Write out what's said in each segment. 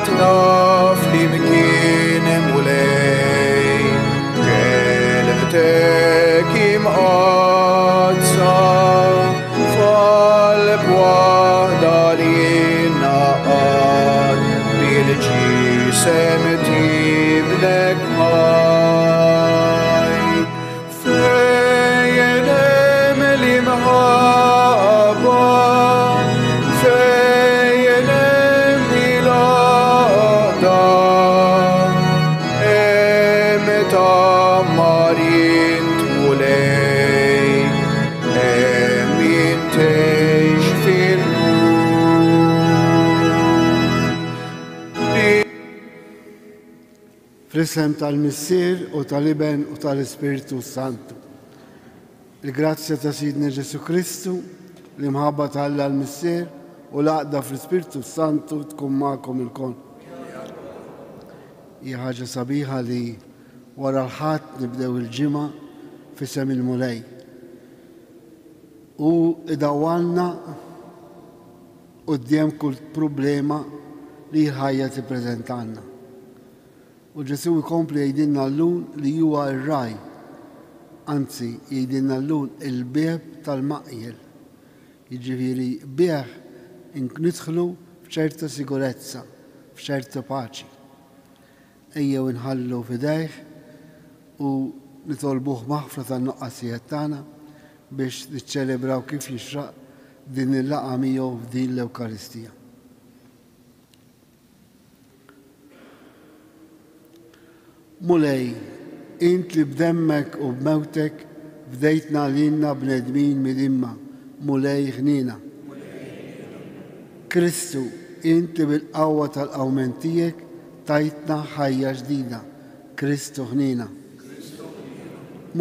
تناف لي مكين مولاي كلمتك مقادسة فالبوحدة لينا قاد بالجسم تبلك هاي فين ملي مهابة فين ميلادا امتا مارين تولي امين تشفي Fl-isem tal-Missier u tal-Iben u tal-Ispiritu Santu. Il-grazzja ta' Sidna Ġesu Kristu li mħabba tal-Alla l-Missier u l-għaqda fl-Ispiritu Santu tkun magħkom il-kon. Hija ħaġa sabiħa li wara l-ħadd nibdew il-ġimgħa f'isem il-Mulej. U idawwalna quddiem kull problema li l-ħajja tippreżentalna. U Ġesu jkompli jgħidilna llum li huwa r-raj, anzi jgħidilna llum il-bieb tal-maqjel. Jiġifieri bih nidħlu f'ċerta sigurezza, f'ċerta paċi. Ejjew inħallu f'idejh u nitolbuh maħfra tan-noqqasijiet tagħna biex niċċelebraw kif jixraq din il-laqgħa miegħu f'din l-Ewkaristija. Mulej, int li b'demmek u b'mewtek bdejtna lilna bnedmin mid-imma, mulej ħnina. Kristu, int li bil-qawwa tal-qawmen tiegħek tajtna ħajja ġdida, Kristu ħnina.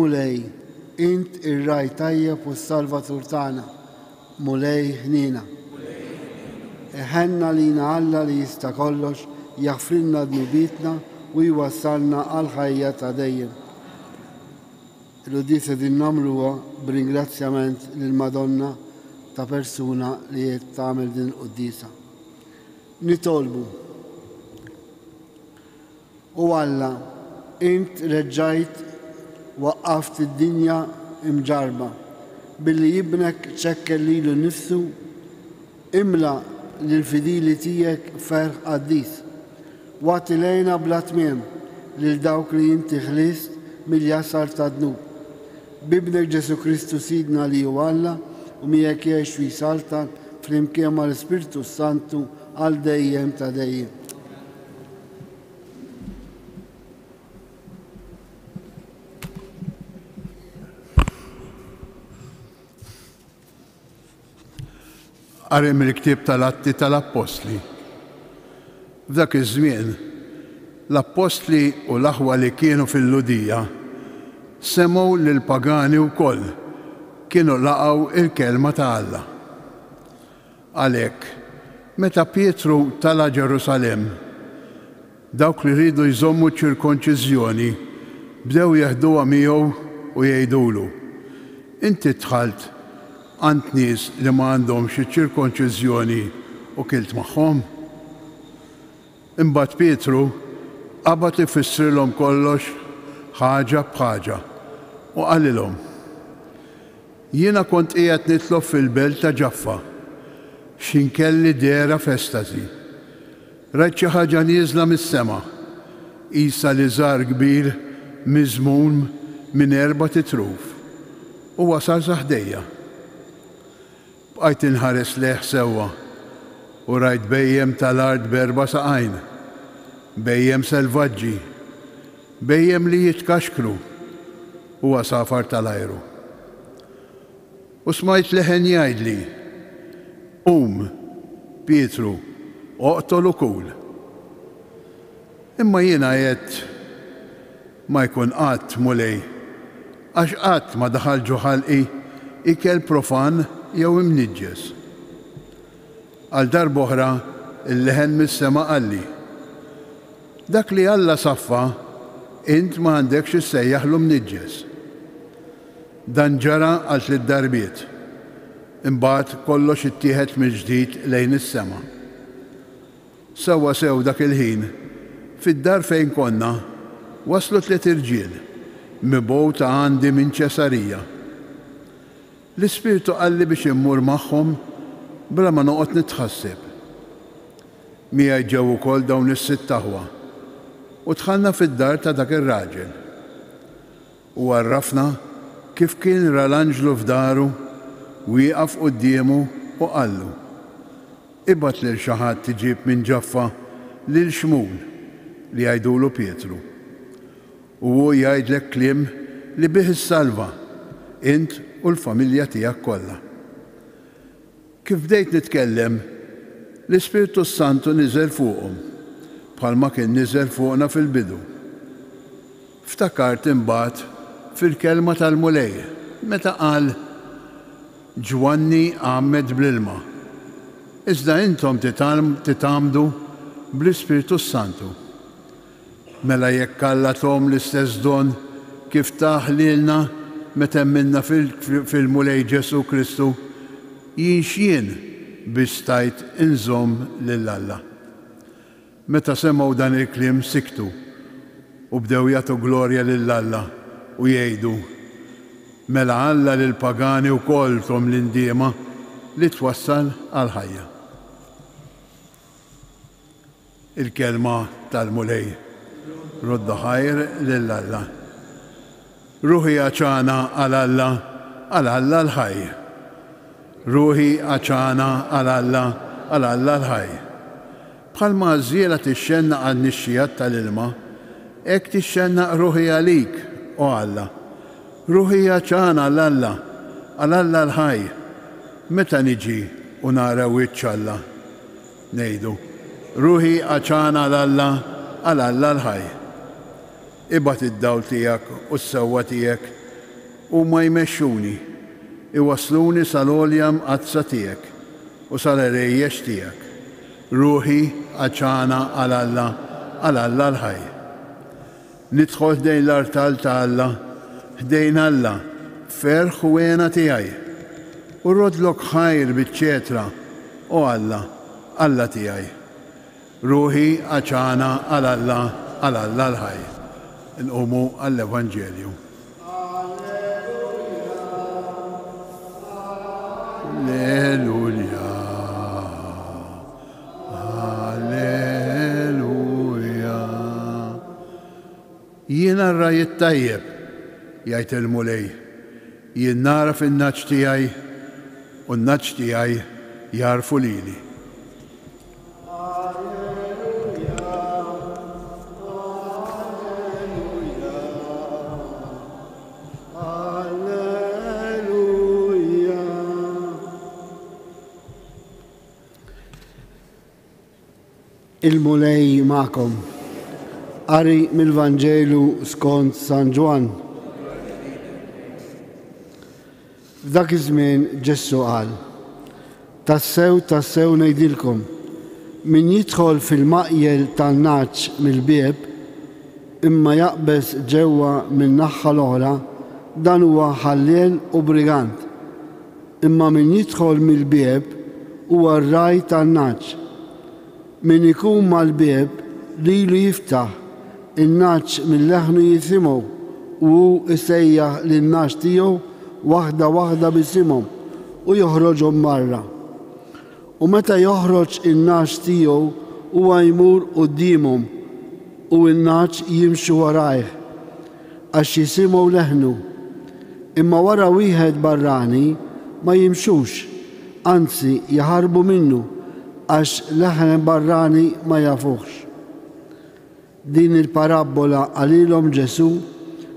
Mulej, int ir-raj tajjeb u s-salvatur tagħna, mulej ħnina. Eħenna lina Alla li jista' kollox jaħfrilna dnubitna u jwassalna għal ħajja ta' dejjem. Il-Qudisa din nagħmluha b'ringrazzjament lill-Madonna ta' persuna li qed tagħmel din il-Qudisa. Nitolbu. U Alla, int reġġajt waqqaft id-dinja imġarba billi jibnek ċekkel lilu nnifsu imla lill-fidili tiegħek ferħ qaddis. Wagħti lejna bla tmiem lil dawk li inti ħlist mill-jasar ta' dnub. Bibnek Ġesu Kristu Sidna li hu Alla u miegħek jgħix fi saltan flimkien mal-Ispiritu Santu għal dejjem ta' dejjem. Qari mill-ktieb tal-Atti tal-Apostli. F'dak iż-żmien, l-Apostli u l-aħwa li kienu fil-Ludija semgħu lil pagani wkoll kienu laqgħu il-kelma ta' Alla. Għalhekk, meta Pietru tala Ġerusalemm, dawk li rridu jżommu ċirkonċiżjoni bdew jeħduha miegħu u jgħidulu: Inti dħalt għand nies li ma għandhomx iċ-ċirkonċiżjoni u kilt magħhom? Imbagħad Pietru qabad ifissrilhom kollox ħaġa b'ħaġa u qalilhom: Jiena kont qiegħed nitlob fil-belt ta' Ġaffa x'inkelli dera f'estasi. Rajt xi ħaġa nieżla mis-sema, qisha li żgħar kbir miżmum minn 4 titruf u wasal saħdejja. Bqajt inħares leħ sewwa u rajt bejjem tal-art b'4 saqajn, bejjem selvaġġi, bejjem li jitkaxkru u għasafar tal-ajru. U smajt leħen jgħidli: Pietru, oqtol u kul. Imma jiena għedt ma jkun qatt mulej, għax qatt ma daħal ġuħalqi ikel profan jew imniġġes. Għal darb'oħra il-leħen mis-sema qalli: Dak li Alla saffa, int ma għandekx issejjaħlu mniġġes. Dan ġara għal 3 darbiet. Imbagħad kollox ittieħed mill-ġdid lejn is-sema. Sewwa sew dak il-ħin, fid-dar fejn konna, waslu 3 irġiel, mibgħuta għandi minn Ċesarija. L-Ispirtu qalli biex immur magħhom bla ma noqgħod nitħasseb. Miegħi ġew ukoll dawn is-6 taħwa u dħalna fid-dar ta' dak ir-raġel. U għarrafna kif kien ra l-anġlu f'daru wieqaf qudiemu u qallu: ibgħat lil xi ħadd tiġib minn Ġaffa lil Xmul li jgħidulu Pietru. U hu jgħidlek kliem li bih is-salva int u l-familja tiegħek kollha. Kif bdejt nitkellem, l-Ispirtu Santu niżel fuqhom bħalma kien niżel fuqna fil-bidu. Ftakart imbagħad fil-kelma tal-mulej meta qal: Ġwanni għammed bl-ilma, iżda intom titamdu bl-Ispirtu Santu. Mela jekk Alla tom l-istess don kif taħ lilna meta minna fil-mulej Ġesu Kristu, jien biex stajt inżomm lil Alla. Meta semgħu dan il-kliem siktu u bdew jagħtu glorja lil Alla u jgħidu: mela Alla lil pagani wkoll tom l-indiema li twassal għal ħajja. Il-kelma tal-mulej rodda ħajr lil Alla. Ruħi għaċana għal Alla l-ħajj. Ruħi għaċana għal Alla l-ħajj. Bħalma żiela tixxenna għal nixxijat tal-ilma, hekk tixxenna ruħi għalik u Alla. Ruħi għaċana għal Alla l-ħajj. Meta niġi u nara wiċċ Alla, ngħidu: ruħi għaċana għal Alla l-ħajj. Ibgħat id-dawl tiegħek u s-sewwa tiegħek huma jmexxuni, iwasluni sal-għolja mqazza tiegħek u sal-għerejjex tiegħek. Ruħi għaċana għal Alla l-ħajj. Nidħol ħdejn l-artal ta' Alla, ħdejn Alla, ferħ u għena tiegħi, u rodlok ħajr biċ-ċetra u Alla tiegħi. Ruħi għaċana għal Alla l-ħajj. Nqumu għall-Evanġelju. Alleluja. Alleluja. Jiena rajt tajjeb, jgħid il-mulej, jien nara fin-naċ tiegħi u n-naċ tiegħi jarfu lili. Il-mulej ma'kom. Qari mill-Vanġelu skont San Ġwan. F'dak iż-żmien Ġesu qal: tassew ngħidilkom, min jidħol fil-maqjel tan-naċ mill-bieb imma jaqbes ġewwa min-naħa l-oħra, dan huwa ħalliel u brigant. Imma min jidħol mill-bieb huwa r-raj tan-naċ. Min ikun mal-bieb lilu jiftaħ in-naċ mill-leħnu jisimgħu u jsejjaħ lin-naċ tiegħu waħda waħda bisimhom u joħroġhom barra. U meta joħroġ in-naċ tiegħu huwa jmur qudiemhom u n-naċ jimxu warajh għax jisimgħu leħnu. Imma wara wieħed barrani ma jimxux, anzi jaħarbu minnu għax leħen barrani ma jafuħx. Din il-parabola għalilhom Ġesu,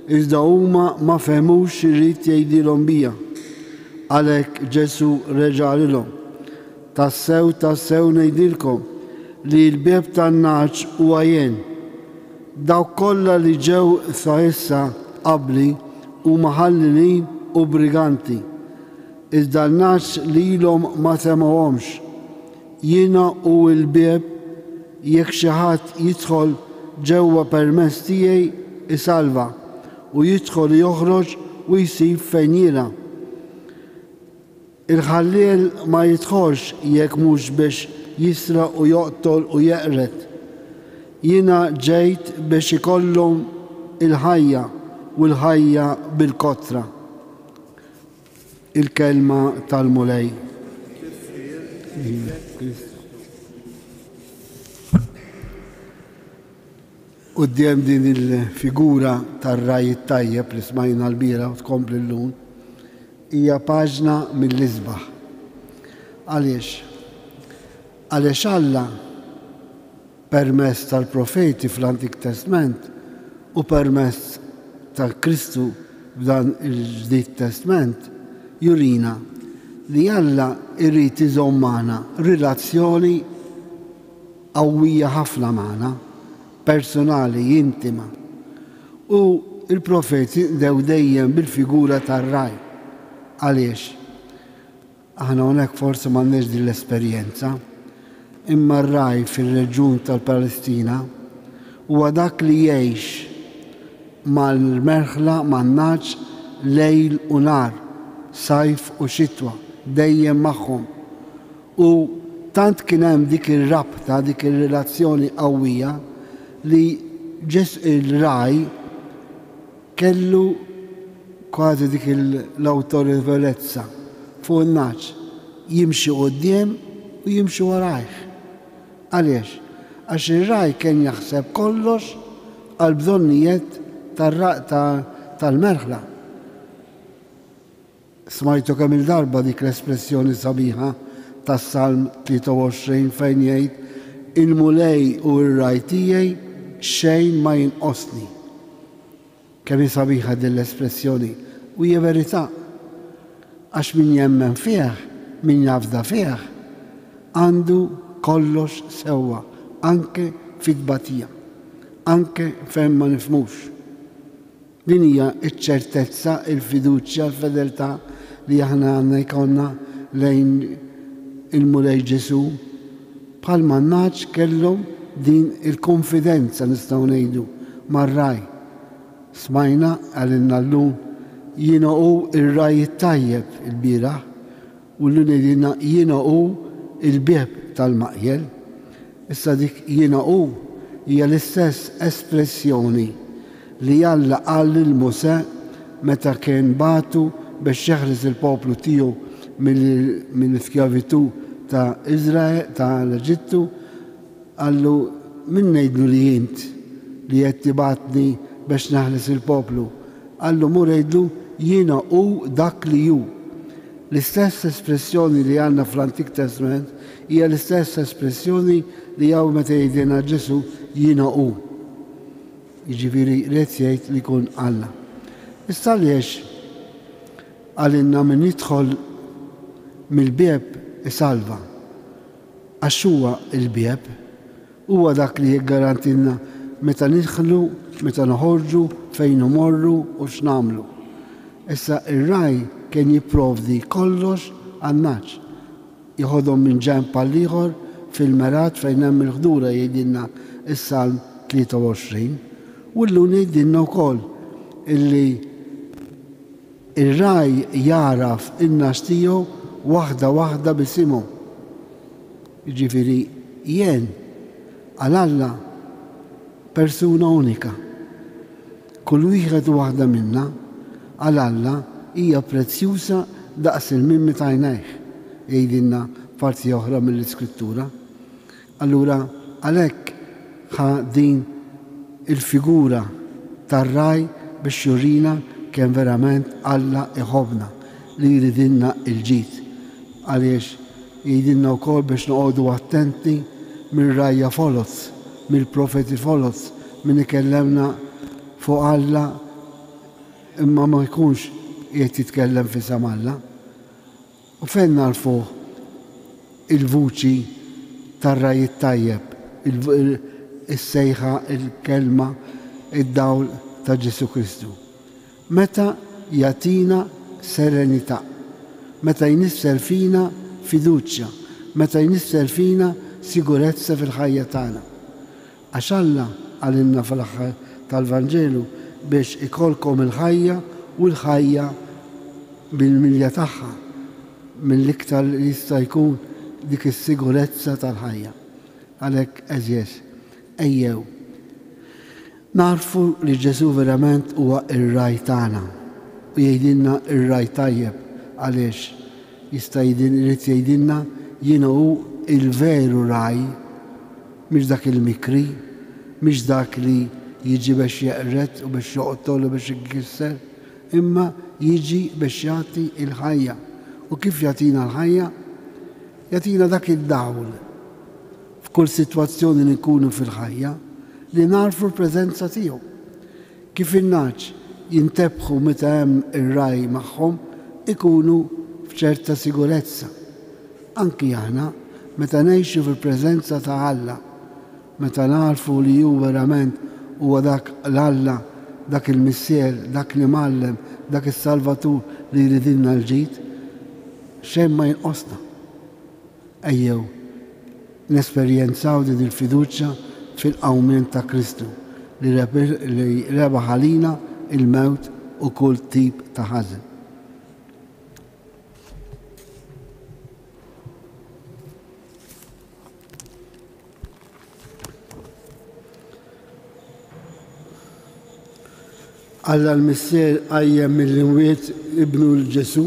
iżda huma ma fehmux x'irid jgħidilhom biha. Għalhekk Ġesu reġa' lilhom: tassew ngħidilkom li l-bieb tan-naċ huwa jien. Dawk kollha li ġew sa issa qabli huma ħallilin u briganti, iżda n-naċ lilhom ma semgħuhomx. Jiena u l-bieb, jekk xi ħadd jidħol ġewwa permezz tiegħi isalva u jidħol joħroġ u jsib fejn jiena. Il-ħalliel ma jidħolx jekk mhux biex jisraq u joqtol u jeqret. Jiena ġejt biex ikollhom il-ħajja u l-ħajja bil-kotra. Il-kelma tal-mulej. Quddiem din il-figura tar-raj tajjeb li smajna l-bira u tkompli l-lum hija paġna mill-isbaħ. Għaliex? Għaliex Alla permess tal-profeti fl-Antik Testament u permess tal-Kristu f'dan il-Ġdid Testament jurina li Alla irrid iżomm magħna relazzjoni qawwija ħafna magħna, personali, intima. U il-profeti dew dejjem bil-figura tar-raj. Għaliex? Aħna hawnhekk forsi m'għandniex din l-esperjenza, imma r-raj fir-reġjun tal-Palestina huwa dak li jgħix mal-merħla man-naġ lejl u nar, sajf u xitwa, dejjem magħhom. U tant kien hemm dik ir-rabta, dik ir-relazzjoni qawwija li il-raj kellu kważi dik l-awtorevolezza fuq in-naġ jimxi quddiem u jimxi warajh. Għaliex? Għax ir-raj kien jaħseb kollox għal bżonnijiet tal-merħla. Smajtu kemm il-darba dik l-espressjoni sabiħa tas-Salm 23 fejn jgħid il-mulej u r-raj tiegħi xejn ma jinqosni. Kemm sabiħa din l-espressjoni u hija verità. Għax min jemmen fih, min jafda fih, għandu kollox sewwa, anke fit-tbatija, anke fejn ma nifhmux. Din hija ċ-ċertezza, il-fiduċja, l-fedeltà li aħna għandna jkollna lejn il-mulej Ġesu. Bħalma n-naġ kellhom din il-konfidenza nistgħu ngħidu mar-raj. Smajna għalinna llum jiena hu ir-raj tajjeb il-bieraħ u l-lunedina jiena hu il-bieb tal-maqjel. Issa dik jiena hu hija l-istess espressjoni li Alla qal lil Musè meta kien batu biex jeħres il-poplu tiegħu mill-iskjavitu ta' Iżrael, ta' l-Eġittu, għallu min ngħidlu li jint li qed tibatni biex naħles il-poplu. Għallu mur ngħidlu jiena hu dak li hu. L-istess espressjoni li għandna fl-Antik Testament hija l-istess espressjoni li hawn meta jgħidilna Ġesu jiena hu. Jiġifieri rid jgħid li jkun Alla. Issa għaliex għalinna min jidħol mill-bieb isalva. Għax huwa il-bieb, huwa dak li jiggarantilna meta nidħlu, meta noħorġu, fejn imorru u x'nagħmlu. Issa ir-raj kien jipprovdi kollox għan-naġ. Jieħodhom minn ġenb għal ieħor fil-merat fejn hemm il-ħdura jgħidilna is-Salm 23 u llum jgħidilna wkoll illi ir-raj jaraf in-naġ tiegħu waħda bisimhom. Jiġifieri jien għal Alla persuna unika. Kull wieħed u waħda minna għal Alla hija prezzjuża daqs il-mimmi ta' għajnejh, jgħidilna parti oħra mill-Iskrittura. Allura għalhekk ħa din il-figura tar-raj biex jurina kemm verament Alla iħobbna li jridilna il-ġid. Għaliex jgħidilna wkoll biex noqogħdu attenti mir-rajja folot, mill-profeti folot, min ikellemna fuq Alla imma ma jkunx qiegħed jitkellem fisem Alla. U fejn narfu il-vuċi tar-raj tajjeb, is-sejħa, il-kelma, id-dawl ta' Ġesu Kristu. Meta jagħtina serenità, meta jnisser fina fiduċja, meta jnisser fina sigurezza fil-ħajja tagħna. Għax Alla għalinna fl-aħħar tal-Vanġelu biex ikolkom il-ħajja u l-ħajja bil-milja tagħha mill-iktar li jista' jkun dik is-sigurezza tal-ħajja. Għalhekk eżjes, ejjew narfu li Ġesu verament huwa ir-raj tagħna u jgħidilna ir-raj tajjeb għaliex jista' jrid jgħidilna jiena hu il-veru raj, mhix dak il-mikri, mhix dak li jiġi biex jeqret u biex joqtol u biex jkisser, imma jiġi biex jagħti l-ħajja. U kif jagħtina l-ħajja? Jagħtina dak id-dawl f'kull sitwazzjoni li nkunu fil-ħajja li narfu l-preżenza tiegħu. Kif in-naċ jintebħu meta hemm ir-raj magħhom ikunu f'ċerta sigurezza. Anki aħna meta ngħixu fil-preżenza ta' Alla, meta narfu li hu verament huwa dak l-Alla, dak il-Missier, dak li mallem, dak is-Salvatur li jridilna l-ġid, xejn ma jinqosna. Ejjew nesperjenzaw din il-fiduċja fil-qawmien ta' Kristu li rebaħ għalina il-mewt u kull tip ta' ħażen. Alla l-Missier għajjem mill-imwiet ibnu l-Ġesu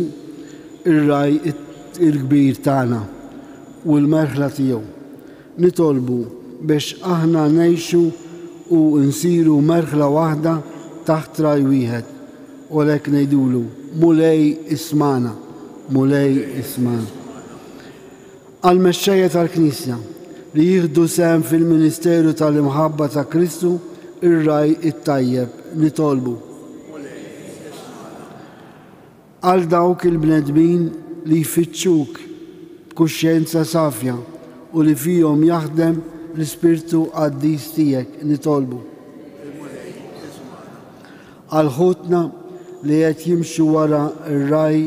ir-raj il-kbir tagħna u l-merħla tiegħu. Nitolbu biex aħna ngħixu u nsiru merħla waħda taħt raj wieħed u għalhekk ngħidulu mulej ismana, mulej ismana. Għall-mexxejja tal-Knisja li jieħdu sehem fil-Ministeru tal-Imħabba ta' Kristu ir-raj it-tajjeb nitolbu. Għal dawk il-bnedmin li jfittxuk b'kuxjenza safja u li fihom jaħdem l-Ispirtu Qaddis tiegħek nitolbu. Għal ħutna li qed jimxu wara r-raj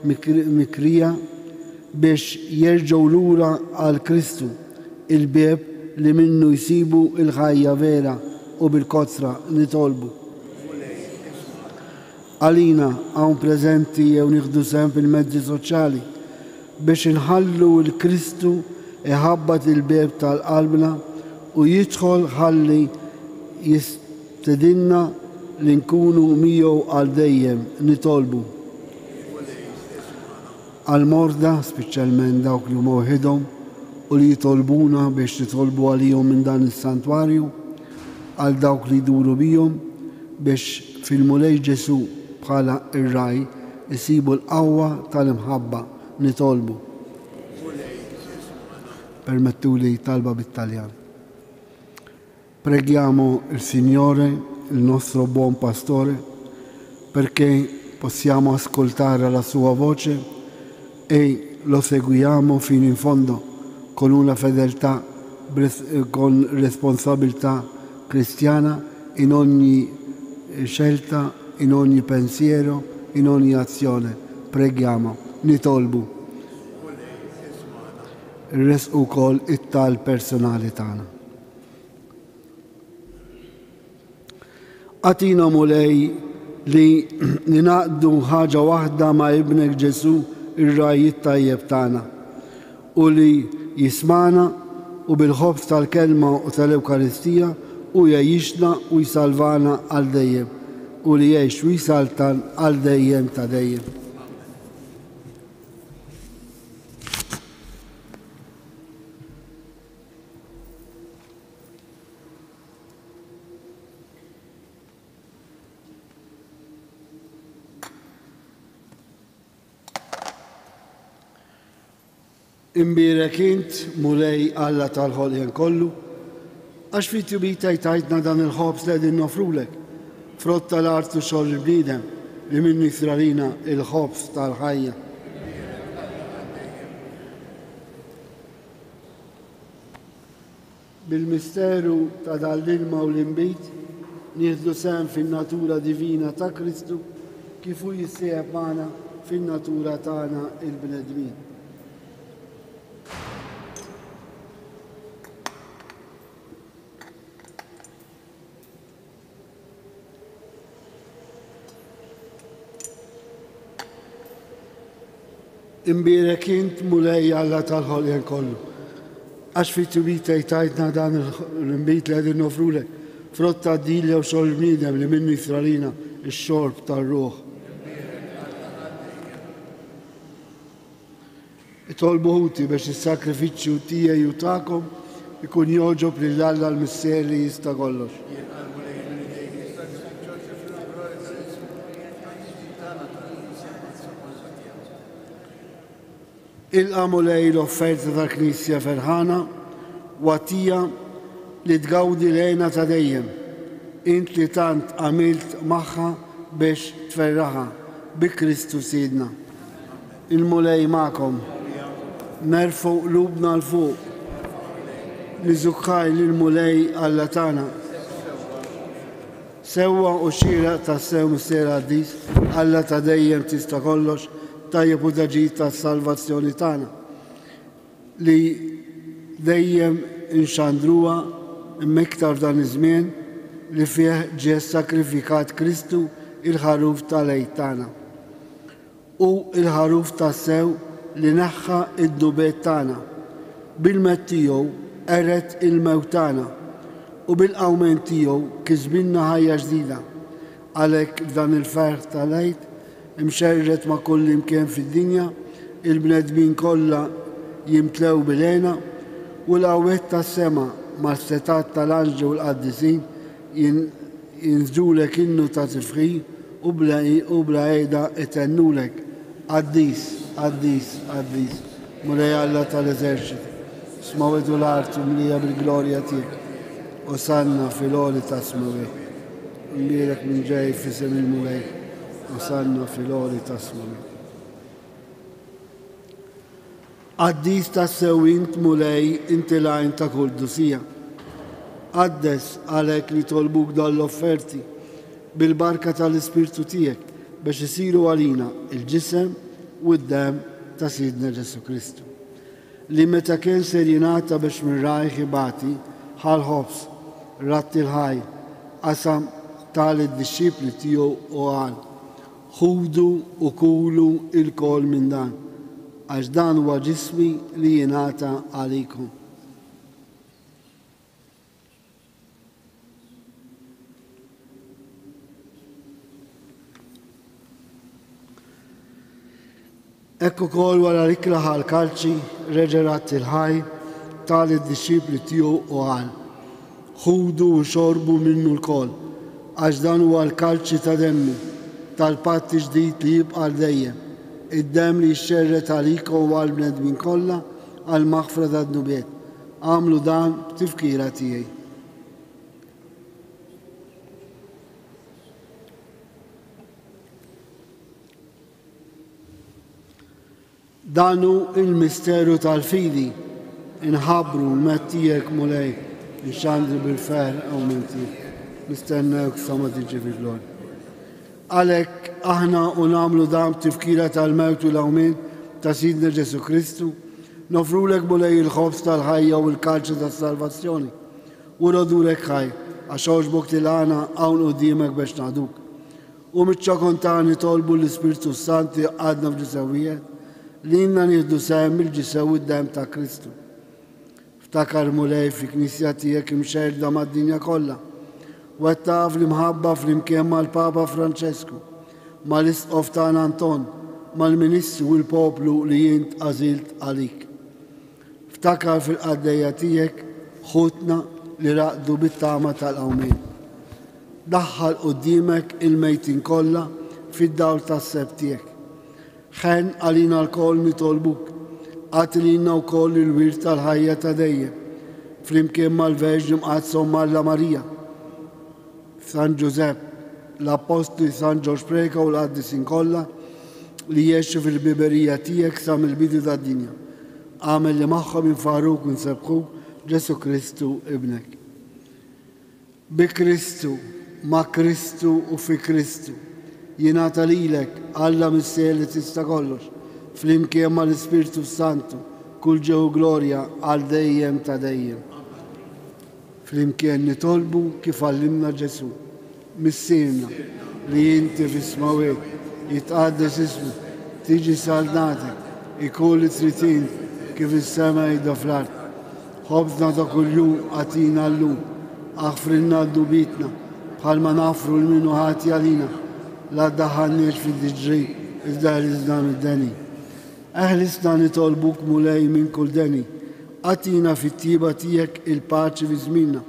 mikrija biex jerġgħu lura għal Kristu il-bieb li minnu jsibu il-ħajja vera u bil-kotra nitolbu. Għalina hawn preżenti jew nieħdu sehem fil-mezzi soċjali biex inħallu l-Kristu iħabbat il-bieb tal-qalbna u jidħol ħalli jistedinna li nkunu miegħu għal dejjem nitolbu. Għal-morda, speċjalment dawk li huma waħedhom u li jitolbuna biex nitolbu għalihom minn dan is-santwarju, għal dawk li jduru bihom biex fil-mulej Ġesu bħala ir-raj isibu l-qawwa tal-imħabba nitolbu. Permettuli talba bit-Taljan. Preghiamo il Signore, il nostro buon pastore, perché possiamo ascoltare la sua voce e lo seguiamo fino in fondo con una fedeltà, con responsabilità cristiana in ogni scelta, in ogni pensiero, in ogni azione. Preghiamo, nitolbu. Res ukoll it-tal personali tagħna. Għatina mulej li ninaqdu ħaġa waħda ma' ibnek Ġesu ir-raj it-tajjeb tagħna u li jismana u bil-ħobs tal-kelma u tal-Ewkaristija u jgħixna u jsalvana għal dejjem u li jgħix u jsaltan għal dejjem ta' dejjem. Imbirek int mulej Alla tal-ħoljen kollu, għax fit jubita jtajtna dan il-ħobs li għedin nofrulek, frott tal-art u xogħol il-bniedem li minnu jisralina il-ħobs tal-ħajja. Bil-misteru ta' dal-ilma u l-imbit nieħdu sehem fin-natura divina ta' Kristu kif hu jissieħeb magħna fin-natura tagħna il-bnedmin. imbierek int mulej Alla tal-ħolqien kollu. Għax fi tubita jtajtna dan l-imbit li għedin nofrulek, frotta d-dilja u xol bnidem li minnu jithralina il-xorb tal-ruħ. Itolbu ħuti biex il-sakrifiċċju tijaj u takom ikun joġob li l-Alla l-misser li jista kollox. Il-qamu lej l-offerta ta' Knisja ferħana watija li tgawdi lejna ta' dejjem. Int li tant għamilt magħha biex tferraħa bi Kristu sidna. Il-mulej ma'kom. Nerfu qlubna l-fuq. Niżukkaj l-mulej Alla tagħna. Sewwa u xira ta' sew mister Għaddis Alla ta' dejjem tista' kollox tajjeb u daġit ta' salvazzjoni tagħna li dejjem inxandruha immiktar dan iż-żmien li fih ġie sakrifikat Kristu il-ħaruf tal-għid tagħna. U il-ħaruf tas-sew li neħħa id-dubiet tagħna. Bil-mewt tiegħu qeret il-mewt tagħna u bil-qawmen tiegħu kisbilna ħajja ġdida. Għalhekk f'dan il-ferħ tal-għid imxerret ma' kull imkien fid-dinja, il-bnedmin kollha jimtlew bil-għena u l-qawwiet tas-sema ma' setat tal-anġli u l-qaddisin jinżdulek innu ta' tifħi u bla għeda itennulek. Qaddis, qaddis, qaddis, mulej Alla tal-eżerċiti, smawitu l-art u mlija bil-glorja tiegħek. Osanna fil-għoli ta' smawek. Imbierek minn ġej fisem il-mulej. Osanna fil-għoli ta' smawek. Qaddis ta' sewint mulej inti lajn ta' kull dusija. Qaddes għalhekk li tolbuk dal-offerti bil-barka tal-Ispirtu tiegħek biex isiru għalina il-ġisem u d-dem ta' Sidna Ġesu Kristu. Li meta kien ser jingħata biex minn rajħ ibati ħal-ħobs, ratti l-ħaj, qasam tal-disċipli tiegħu u qal: ħudu u kulu il-kol minn dan, għax dan huwa ġismi li jingħata għalikom. Ekku kol wara rikla ħal-kalċi reġerat il-ħaj tal-disċipli tiegħu u qal: ħudu u xorbu minnu l-kol, għax dan huwa l-kalċi ta' demmi tal-patti ġdid li jibqa' dejjem, id-dem li jxerret għalikom u għall-bnedmin kollha għall-maħfra tad-nubiet. Għamlu dan b'tifkira tiegħi. Danu il-misteru tal-fidi inħabru mettijek mulej nxandri bil-fer għaw menti mistennewk sama tiġi fil-lor. Għalek aħna unamlu dam tifkira tal-mewt u l-għawmin ta' Sidna Ġesu Kristu, nofrulek mulej il-ħobs tal-ħajja u l-kalċa tal-salvazzjoni u rodulek ħaj għax oġbok til-għana għawn u dimek biex naħduk. U mitċa kontani tolbu l-Ispirtu Santi għadna f'ġisawijiet li inna nieħdu sehem il-ġisew id-dem ta' Kristu. Ftakar mulej fi knisja tiegħek imxerda mad-dinja kollha. Wettaf li mħabba flimkien mal-Papa Franċesku, mal-Isqof tagħna Anton, mal-Ministru u l-poplu li jint għażilt għalik. Ftakar fil-qaddejja tiegħek ħutna li raqdu bit-tama tal-qawmien. Daħħal quddiemek il-mejtin kollha fid-dawl tas-seb tiegħek. Ħen għalina l-koll nitolbuk, għatlina u koll il-wirt tal-ħajja ta' dejjem, flimkien mal-Verġni mqazzom Malla Marija, San Giuseppe, l-Apostoli San Ġorġ Preka u l-qaddisin kollha li jgħixu fil-biberija tiegħek sa mill-bidu tad-dinja. Għamel li magħhom infaruk u nsebħuk Ġesu Kristu ibnek. Bi Kristu, ma' Kristu u fi Kristu jingħata lilek Alla missier li tista' kollox, flimkien mal-Ispirtu Santu, kull ġew glorja għal dejjem ta' dejjem. Flimkien nitolbu kif għallimna Ġesu, missierna li inti f'ismawek, jitqaddes ismu, tiġi salnatek, يكون التريتين كيف السماء يدا في الأرض. خبزنا تا كل يوم أعطينا اللوم، اغفر لنا ذنوبنا بحال ما نغفروا لمن هاتي علينا، لا تدخلناش في الدجري ازدهر الزنا من الدني. أهلسنا نطالبوك مولاي من كل دني، أعطينا في الطيبة تيك الباتش في زميلنا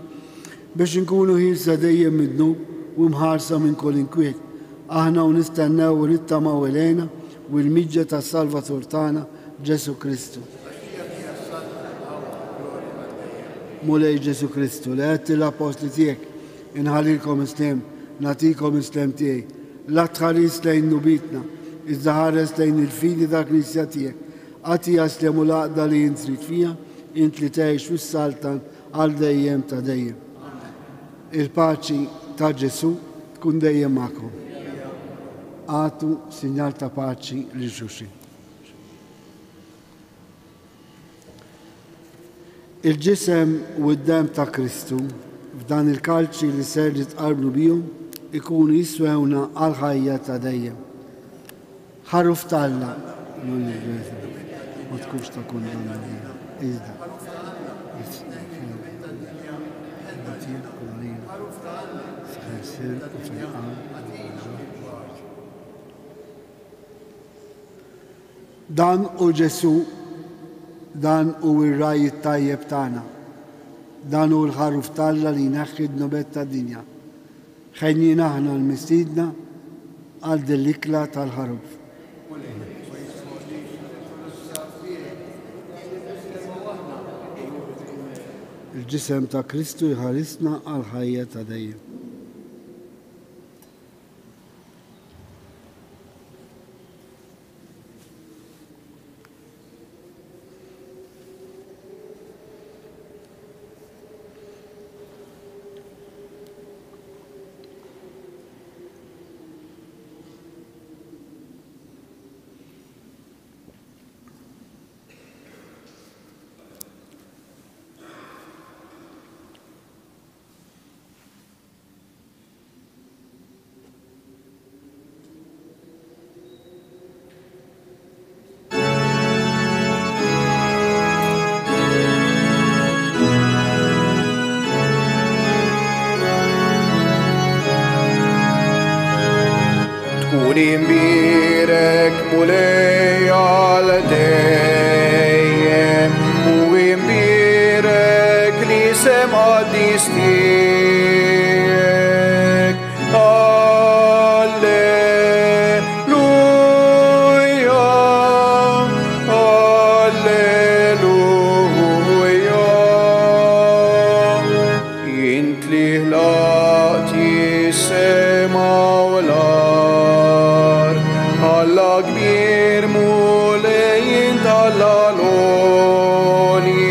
باش نكونوا هيرسة دايم من ذنوب ومهارسة من كل انكويت. احنا ونستناو ونتماو إلينا والميجة السالفاتور تاعنا جيسو كريستو. مولاي جيسو كريستو لقيت الأبوستل تيك نهاليلكم اسلام نعطيكم اسلام تيك، لا تخليس لين نوبيتنا الزهارس لين الفيدي ذا كنيسيا تيك، أعطي أسلام الأقدر اللي ينسرد فيها انت اللي تعيش في السلطان على دايم تا دايم. الباتشي تا جيسو تكون دايم معكم. أعطوا سينال تا باتشي لجوشي. الجسم والدم تا كريستو فدان الكالتشي اللي سير تقربوا بيهم يكون يسوونا على الحياة تا دايم. حرف تالا ما تكونش تكون دانا إذا دان او جسو دان او الراي الطيب تاعنا، دان او الحرف تالا اللي ناخد نبات الدنيا، خلينا احنا المسيدنا على الدليكلا تاع الحرف. الجسم تا كريستو يحرسنا على الحياة دايم. Imbirek mulei al deiem, imbirek lisem adistiek. Alleluia, alleluia. Int lihlati sema alla kbir mulejn tal-għaloni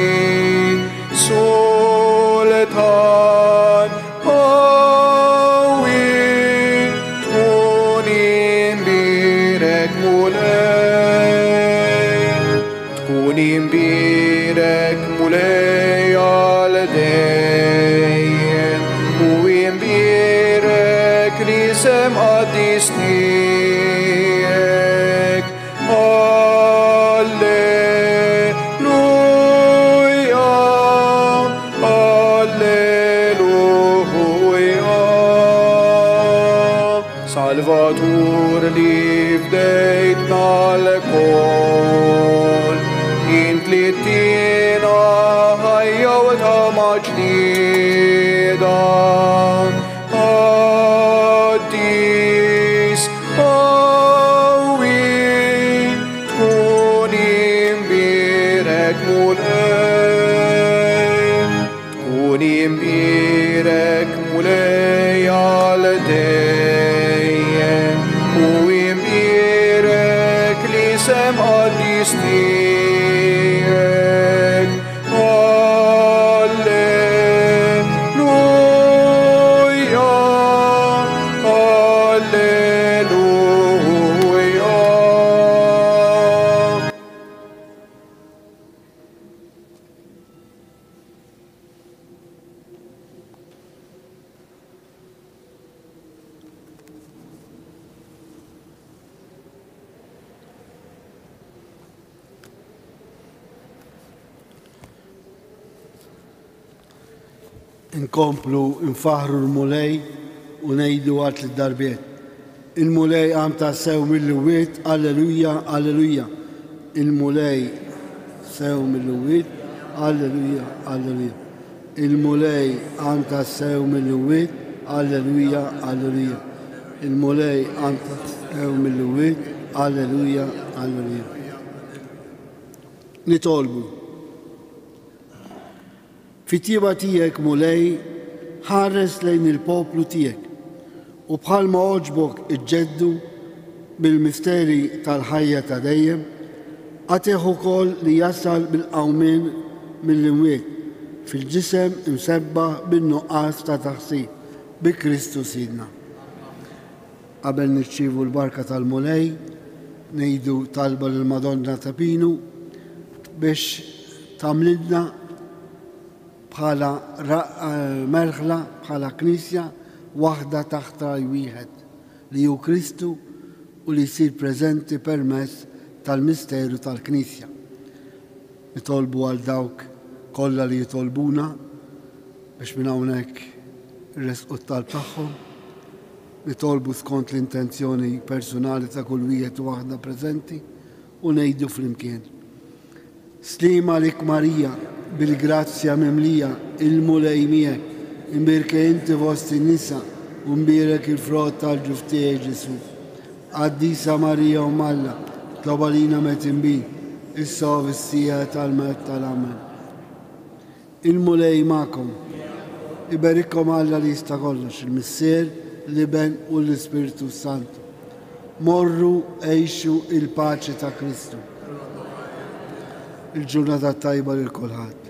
sultan qawwi tkun imbirek mulej għal dejjem u imbirek lisem adistiek. Alleluia, alleluia. Salvatur li fdejtna l-kol, int li tina ħajja u ta' maġnida. Addis qawwi tkun imbirek mulej għal dejjem u imbirek lisem adistiek. Alleluia, alleluia. nkomplu nfaħru l-mulej u nejdu għat l-darbiet. Il-mulej għam ta' sew mill-wiet, alleluja, alleluja. Il-mulej sew mill-wiet, alleluja, alleluja. Il-mulej għam ta' sew mill-wiet, alleluja, alleluja. Il-mulej għam ta' sew mill-wiet, alleluja, alleluja. Nitolbu. Fit-tieba tijek mulej ħares lejn il-poplu tijek u bħalma oġbok iġġeddu bil-misteri tal-ħajja ta' dejjem għateħu kol li jasal bil-qawmin mill-imwiet fil-ġisem imsebba bil-nuqqas ta' taħsib bi Kristu Sidna. Qabel nirċievu l-barka tal-mulej nejdu talba l-Madonna ta' Pinu biex tamlidna bħala merħla, bħala knisja, waħda taħt raj wieħed li hu Kristu u li jsir preżenti permezz tal-misteru tal-Knisja. Nitolbu għal dawk kollha li jitolbuna biex minn hawnhekk irresqu t-talb tagħhom. Nitolbu skont l-intenzjoni personali ta' kull wieħed u waħda preżenti u ngħidu flimkien. Slima lik Marija, bil-grazzja mimlija, il-mulej miegħek, imbirke inti fost in-nisa u mbirek il-frott tal-ġuf tiegħek Ġesu. Qaddisa Marija u Malla, tlob għalina meta inbin, issa u fis-sija tal-mewt tal-amen. Il-mulej magħkom, iberikkom Alla li jista' kollox, il-Missier, l-Iben u l-Ispiritu Santu. Morru għejxu il-paċi ta' Kristu. Il-ġurnata tajba lil kulħadd.